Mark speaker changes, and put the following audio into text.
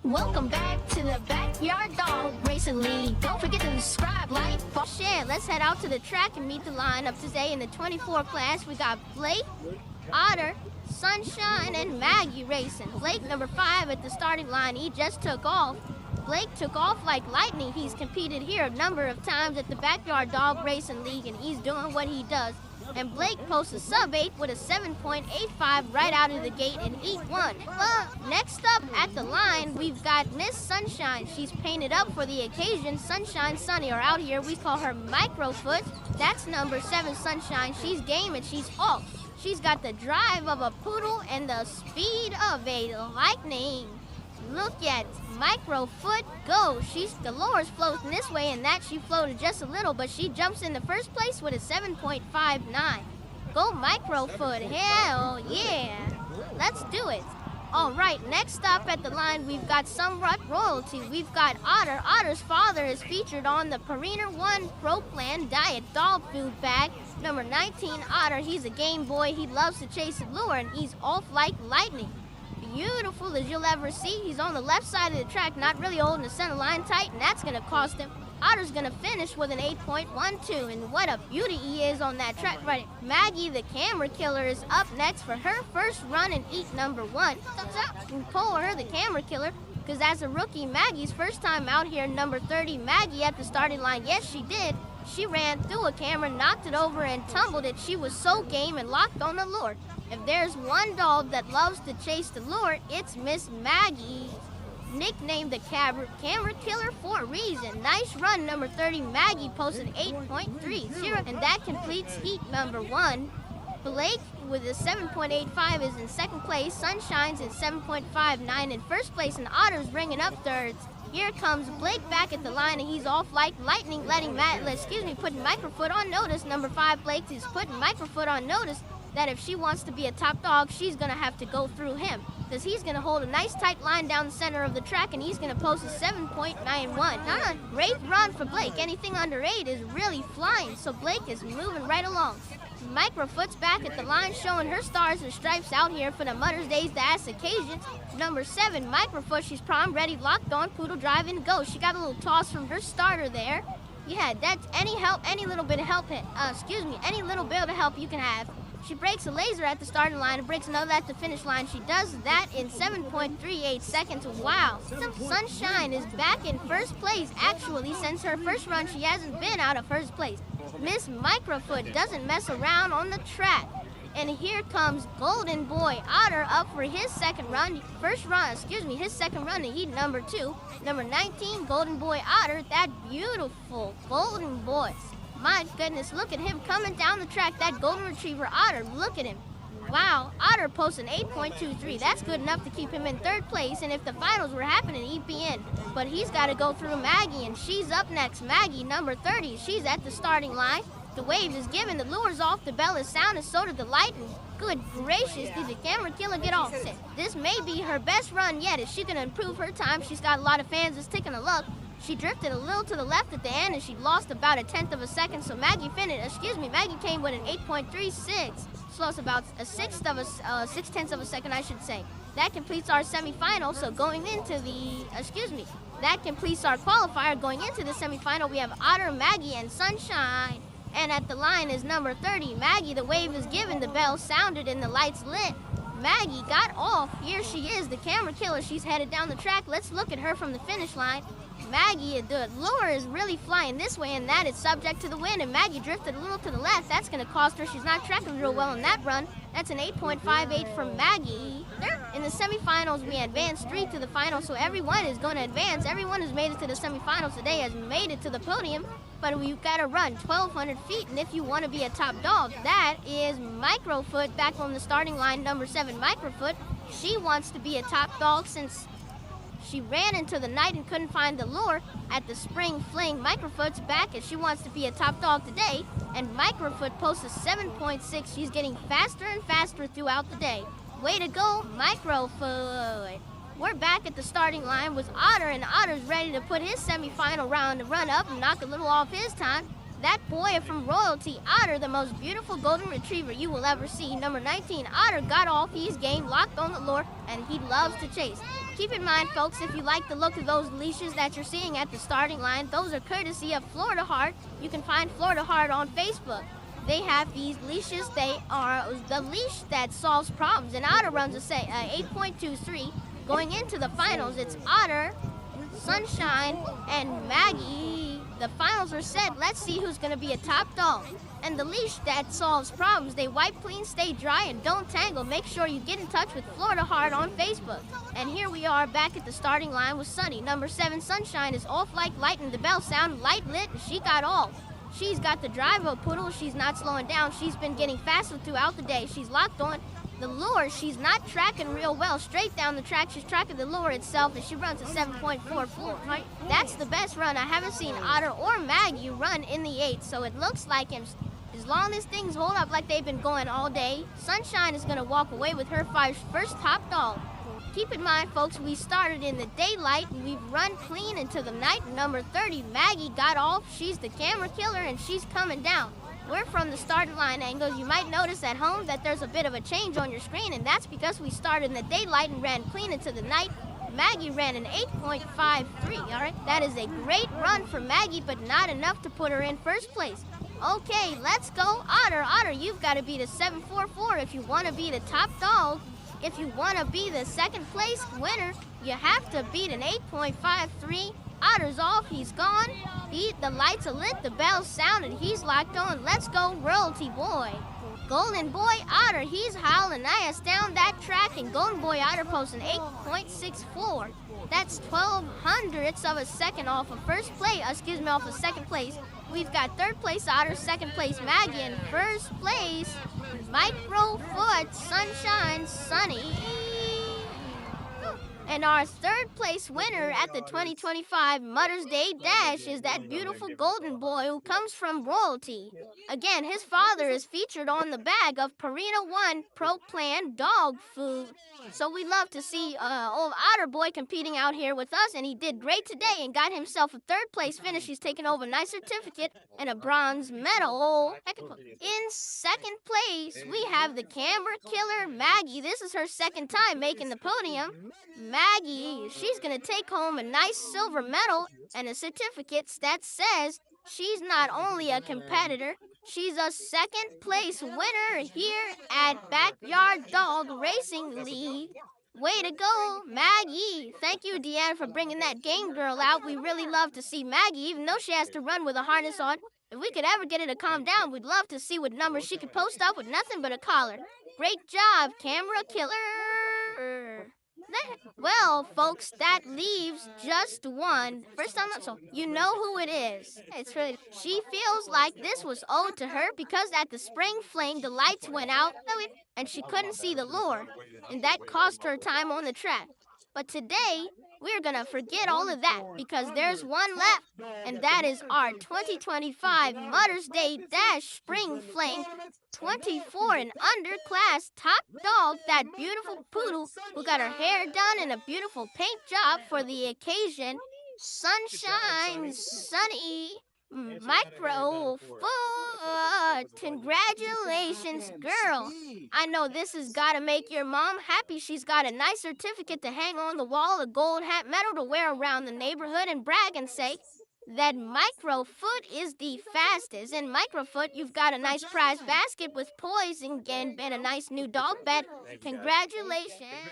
Speaker 1: Welcome back to the Backyard Dog Racin League. Don't forget to subscribe, like, share. Let's head out to the track and meet the lineup today. In the 24 class, we got Blake, Otter, Sunshine, and Maggie racing. Blake, number 5 at the starting line. He just took off. Blake took off like lightning. He's competed here a number of times at the Backyard Dog Racin League, and he's doing what he does. And Blake posts a sub-8 with a 7.85 right out of the gate in Heat 1. Next up at the line, we've got Miss Sunshine. She's painted up for the occasion. Sunshine Sunny, or out here we call her Microfoot. That's number 7 Sunshine. She's game and she's off. She's got the drive of a poodle and the speed of a lightning. Look at Microfoot go. The lure's floating this way and that. She floated just a little, but she jumps in the first place with a 7.59. Go Microfoot. Hell yeah. Let's do it. All right, next up at the line, we've got Somewhat Royalty. We've got Otter. Otter's father is featured on the Purina 1 Pro Plan Diet Dog Food Bag. Number 19, Otter. He's a game boy. He loves to chase a lure, and he's off like lightning. Beautiful as you'll ever see. He's on the left side of the track, not really holding the center line tight, and that's going to cost him. Otter's going to finish with an 8.12, and what a beauty he is on that track. Right, Maggie, the camera killer, is up next for her first run in Heat number 1. Thumbs up and pull her, the camera killer, because as a rookie, Maggie's first time out here, number 30, Maggie at the starting line. Yes, she did. She ran through a camera, knocked it over, and tumbled it. She was so game and locked on the lure. If there's one dog that loves to chase the lure, it's Miss Maggie. Nicknamed the camera killer for a reason. Nice run, number 30. Maggie posted 8.30, and that completes Heat number 1. Blake with a 7.85 is in second place. Sunshine's in 7.59 in first place, and Otter's bringing up thirds. Here comes Blake back at the line, and he's off like lightning, putting Microfoot on notice. Number 5, Blake is putting Microfoot on notice that if she wants to be a top dog, she's going to have to go through him, because he's going to hold a nice tight line down the center of the track, and he's going to post a 7.91. Great run for Blake. Anything under 8 is really flying, so Blake is moving right along. Microfoot's back at the line, showing her stars and stripes out here for the Mother's Day's to ass occasions. Number 7, Microfoot, she's prom ready, locked on, poodle drive and go. She got a little toss from her starter there. Yeah, that's any little bit of help you can have. She breaks a laser at the starting line and breaks another at the finish line. She does that in 7.38 seconds. Wow. Sunshine is back in first place. Actually, since her first run, she hasn't been out of first place. Miss Microfoot doesn't mess around on the track. And here comes Golden Boy Otter up for his second run in Heat number 2. Number 19, Golden Boy Otter, that beautiful Golden Boy. My goodness, look at him coming down the track, that Golden Retriever Otter, look at him. Wow, Otter posts an 8.23. That's good enough to keep him in third place, and if the finals were happening, he'd be in. But he's got to go through Maggie, and she's up next. Maggie, number 30, she's at the starting line. The wave is given, the lure's off, the bell is sounded, so did the light, and good gracious, did the camera killer get off? This may be her best run yet. Is she going to improve her time? She's got a lot of fans that's taking a look. She drifted a little to the left at the end, and she lost about a 1/10 of a second, so Maggie came with an 8.36. She lost about a 6/10 of a second, I should say. That completes our semifinal, so that completes our qualifier. Going into the semifinal, we have Otter, Maggie, and Sunshine. And at the line is number 30, Maggie. The wave is given, the bell sounded, and the lights lit. Maggie got off. Here she is, the camera killer. She's headed down the track. Let's look at her from the finish line. Maggie, the lure is really flying this way, and that is subject to the wind, and Maggie drifted a little to the left. That's going to cost her. She's not tracking real well in that run. That's an 8.58 from Maggie. In the semifinals, we advanced 3 to the final, so everyone is going to advance. Everyone who's made it to the semifinals today has made it to the podium, but we've got to run 1,200 feet, and if you want to be a top dog, that is Microfoot back on the starting line, number 7, Microfoot. She wants to be a top dog since she ran into the night and couldn't find the lure at the spring fling. Microfoot's back, and she wants to be a top dog today, and Microfoot posts a 7.6. She's getting faster and faster throughout the day. Way to go, Microfoot. We're back at the starting line with Otter, and Otter's ready to put his semifinal round to run up and knock a little off his time. That boy from Royalty, Otter, the most beautiful golden retriever you will ever see. Number 19, Otter got off. He's game, locked on the lure, and he loves to chase. Keep in mind, folks, if you like the look of those leashes that you're seeing at the starting line, those are courtesy of Florida Heart. You can find Florida Heart on Facebook. They have these leashes. They are the leash that solves problems. And Otter runs a 8.23. Going into the finals, it's Otter, Sunshine, and Maggie. The finals are set. Let's see who's going to be a top dog. And the leash that solves problems, they wipe clean, stay dry, and don't tangle. Make sure you get in touch with Florida Heart on Facebook. And here we are back at the starting line with Sunny. Number 7, Sunshine, is off like light, and the bell sound light lit, and she got all. She's got the drive of a poodle. She's not slowing down. She's been getting faster throughout the day. She's locked on the lure. She's not tracking real well. Straight down the track, she's tracking the lure itself, and she runs a 7.44. Right? That's the best run. I haven't seen Otter or Maggie run in the 8, so it looks like him. As long as things hold up like they've been going all day, Sunshine is going to walk away with her first top dog. Keep in mind, folks, we started in the daylight and we've run clean into the night. Number 30, Maggie, got off. She's the camera killer and she's coming down. We're from the starting line angles. You might notice at home that there's a bit of a change on your screen, and that's because we started in the daylight and ran clean into the night. Maggie ran an 8.53, all right? That is a great run for Maggie, but not enough to put her in first place. Okay, let's go. Otter, you've got to beat a 7.44 if you want to be the top dog. If you want to be the second place winner, you have to beat an 8.53. Otter's off, he's gone. The lights are lit, the bell sounded, he's locked on. Let's go, Royalty Boy. Golden Boy Otter, he's howling ass down that track, and Golden Boy Otter posts an 8.64. That's 0.12 of a second off of off of second place. We've got third place Otter, second place Maggie, and first place Microfoot, Sunshine, Sunny. And our third place winner at the 2025 Mother's Day Dash is that beautiful golden boy who comes from Royalty. Again, his father is featured on the bag of Purina One Pro Plan dog food. So we love to see old Otter Boy competing out here with us, and he did great today and got himself a third place finish. He's taken over a nice certificate and a bronze medal. In second place, we have the camera killer, Maggie. This is her second time making the podium. Maggie, she's going to take home a nice silver medal and a certificate that says she's not only a competitor, she's a second place winner here at Backyard Dog Racing League. Way to go, Maggie. Thank you, Deanna, for bringing that game girl out. We really love to see Maggie, even though she has to run with a harness on. If we could ever get her to calm down, we'd love to see what numbers she could post up with nothing but a collar. Great job, camera killer. Well, folks, that leaves just one. First time up, so you know who it is. She feels like this was owed to her because at the spring fling, the lights went out and she couldn't see the lure, and that cost her time on the track. But today, we're gonna forget all of that because there's one left, and that is our 2025 Mother's Day Dash Spring Fling 24 and under class top dog, that beautiful poodle who got her hair done and a beautiful paint job for the occasion. Sunshine, Sunny, Microfoot. Congratulations, girl. I know this has got to make your mom happy. She's got a nice certificate to hang on the wall, a gold hat medal to wear around the neighborhood and brag and say that Microfoot is the fastest. And Microfoot, you've got a nice prize basket with poise and a nice new dog bed. Congratulations.